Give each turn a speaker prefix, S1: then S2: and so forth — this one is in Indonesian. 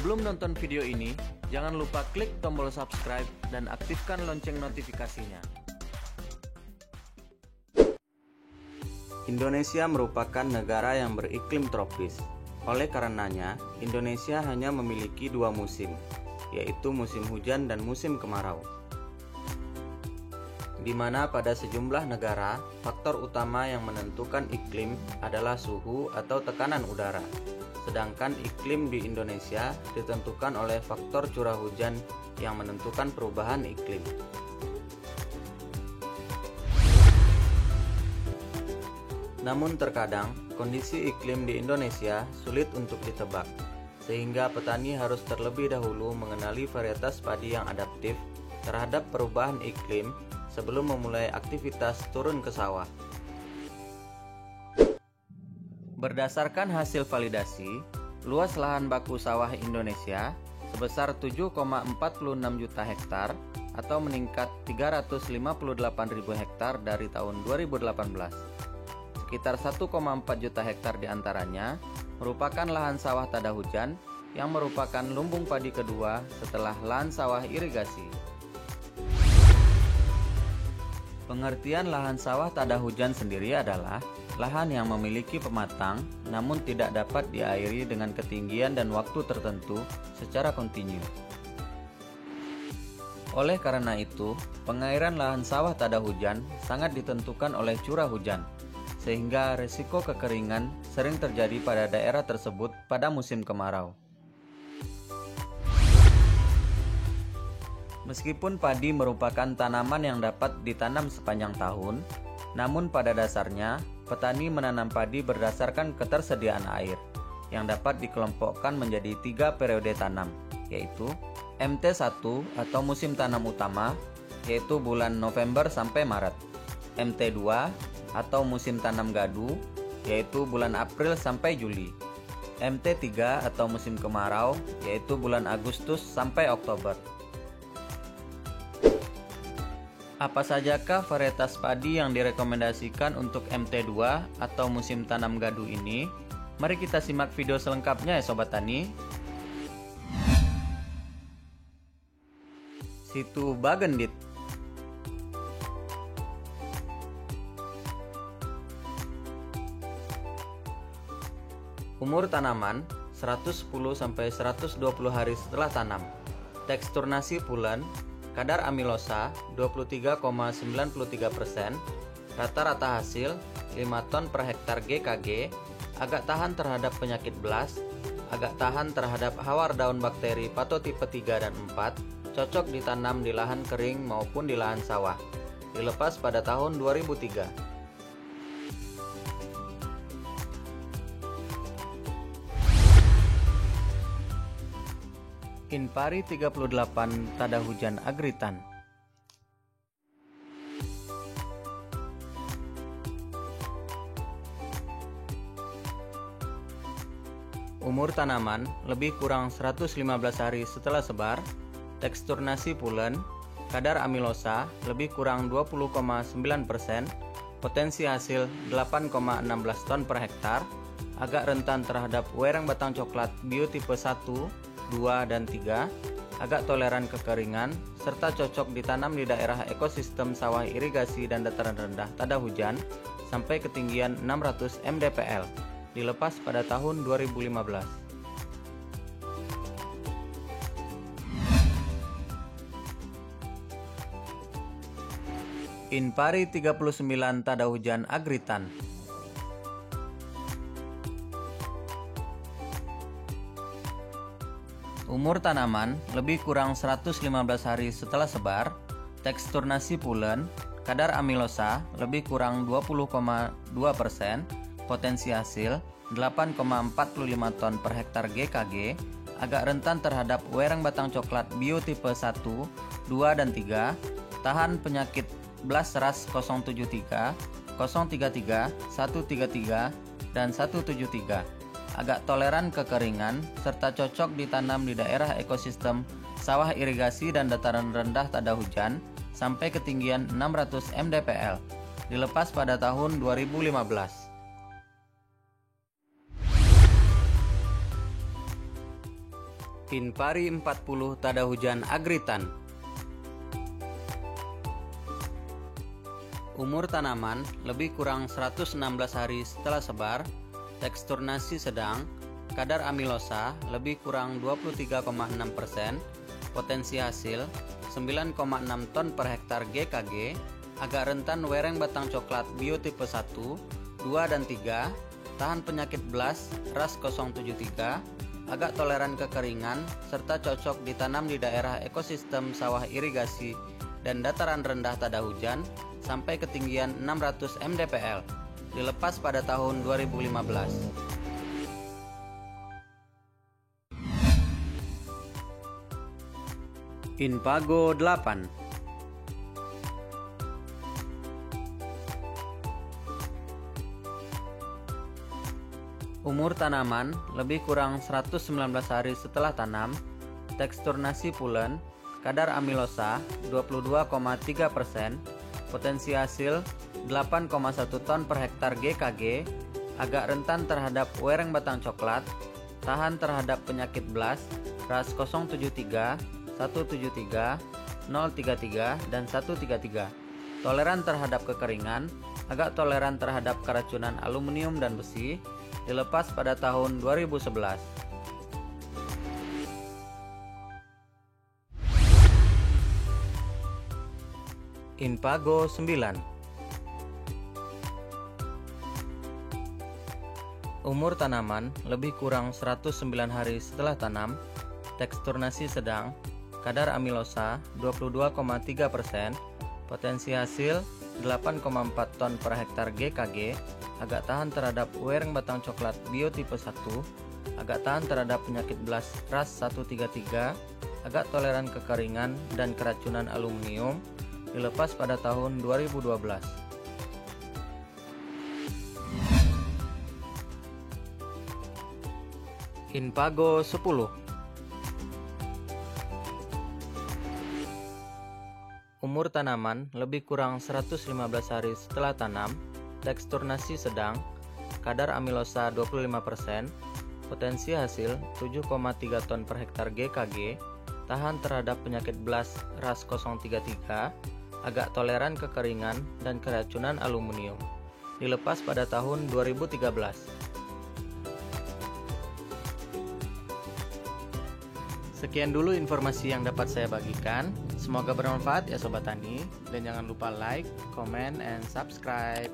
S1: Sebelum nonton video ini, jangan lupa klik tombol subscribe dan aktifkan lonceng notifikasinya. Indonesia merupakan negara yang beriklim tropis. Oleh karenanya, Indonesia hanya memiliki dua musim, yaitu musim hujan dan musim kemarau. Di mana pada sejumlah negara, faktor utama yang menentukan iklim adalah suhu atau tekanan udara. Sedangkan iklim di Indonesia ditentukan oleh faktor curah hujan yang menentukan perubahan iklim. Namun terkadang, kondisi iklim di Indonesia sulit untuk ditebak, sehingga petani harus terlebih dahulu mengenali varietas padi yang adaptif terhadap perubahan iklim sebelum memulai aktivitas turun ke sawah. Berdasarkan hasil validasi, luas lahan baku sawah Indonesia sebesar 7,46 juta hektar atau meningkat 358.000 hektar dari tahun 2018. Sekitar 1,4 juta hektar diantaranya merupakan lahan sawah tada hujan yang merupakan lumbung padi kedua setelah lahan sawah irigasi. Pengertian lahan sawah tada hujan sendiri adalah lahan yang memiliki pematang namun tidak dapat diairi dengan ketinggian dan waktu tertentu secara kontinu. Oleh karena itu, pengairan lahan sawah tada hujan sangat ditentukan oleh curah hujan, sehingga risiko kekeringan sering terjadi pada daerah tersebut pada musim kemarau. Meskipun padi merupakan tanaman yang dapat ditanam sepanjang tahun, namun pada dasarnya petani menanam padi berdasarkan ketersediaan air, yang dapat dikelompokkan menjadi 3 periode tanam, yaitu MT1 atau musim tanam utama, yaitu bulan November sampai Maret, MT2 atau musim tanam gadu, yaitu bulan April sampai Juli, MT3 atau musim kemarau, yaitu bulan Agustus sampai Oktober. Apa sajakah varietas padi yang direkomendasikan untuk MT2 atau musim tanam gadu ini? Mari kita simak video selengkapnya ya Sobat Tani. Situ Bagendit. Umur tanaman 110-120 hari setelah tanam. Tekstur nasi pulen. Kadar amilosa 23,93%, rata-rata hasil 5 ton per hektar GKG, agak tahan terhadap penyakit belas, agak tahan terhadap hawar daun bakteri patotipe 3 dan 4, cocok ditanam di lahan kering maupun di lahan sawah. Dilepas pada tahun 2003. Inpari 38 tada hujan Agritan. Umur tanaman lebih kurang 115 hari setelah sebar. Tekstur nasi pulen. Kadar amilosa lebih kurang 20,9%. Potensi hasil 8,16 ton per hektar. Agak rentan terhadap wereng batang coklat biotipe 1, 2, dan 3, agak toleran kekeringan, serta cocok ditanam di daerah ekosistem sawah irigasi dan dataran rendah tada hujan sampai ketinggian 600 mdpl, dilepas pada tahun 2015. Inpari 39 tada hujan Agritan. Umur tanaman lebih kurang 115 hari setelah sebar. Tekstur nasi pulen. Kadar amilosa lebih kurang 20,2%. Potensi hasil 8,45 ton per hektar GKG. Agak rentan terhadap wereng batang coklat biotipe 1, 2, dan 3. Tahan penyakit belas ras 073, 033, 133, dan 173. Agak toleran kekeringan, serta cocok ditanam di daerah ekosistem sawah irigasi dan dataran rendah tada hujan sampai ketinggian 600 mdpl, dilepas pada tahun 2015. Inpari 40 tada hujan Agritan. Umur tanaman lebih kurang 116 hari setelah sebar, tekstur nasi sedang, kadar amilosa lebih kurang 23,6%, potensi hasil 9,6 ton per hektar GKG, agak rentan wereng batang coklat biotipe 1, 2 dan 3, tahan penyakit blas ras 073, agak toleran kekeringan, serta cocok ditanam di daerah ekosistem sawah irigasi dan dataran rendah tada hujan sampai ketinggian 600 mdpl. Dilepas pada tahun 2015. Inpago 8. Umur tanaman lebih kurang 119 hari setelah tanam, tekstur nasi pulen, kadar amilosa 22,3%, potensi hasil 8,1 ton per hektar GKG, agak rentan terhadap wereng batang coklat, tahan terhadap penyakit blas, ras 073, 173, 033, dan 133, toleran terhadap kekeringan, agak toleran terhadap keracunan aluminium dan besi, dilepas pada tahun 2011. Inpago 9. Umur tanaman lebih kurang 109 hari setelah tanam, tekstur nasi sedang, kadar amilosa 22,3%, potensi hasil 8,4 ton per hektar GKG, agak tahan terhadap wereng batang coklat biotipe 1, agak tahan terhadap penyakit blas ras 133, agak toleran kekeringan dan keracunan aluminium, dilepas pada tahun 2012. Inpago 10. Umur tanaman lebih kurang 115 hari setelah tanam, tekstur nasi sedang, kadar amilosa 25%, potensi hasil 7,3 ton per hektar GKG, tahan terhadap penyakit blas ras 033, agak toleran kekeringan dan keracunan aluminium, dilepas pada tahun 2013. Sekian dulu informasi yang dapat saya bagikan. Semoga bermanfaat ya Sobat Tani. Dan jangan lupa like, comment, and subscribe.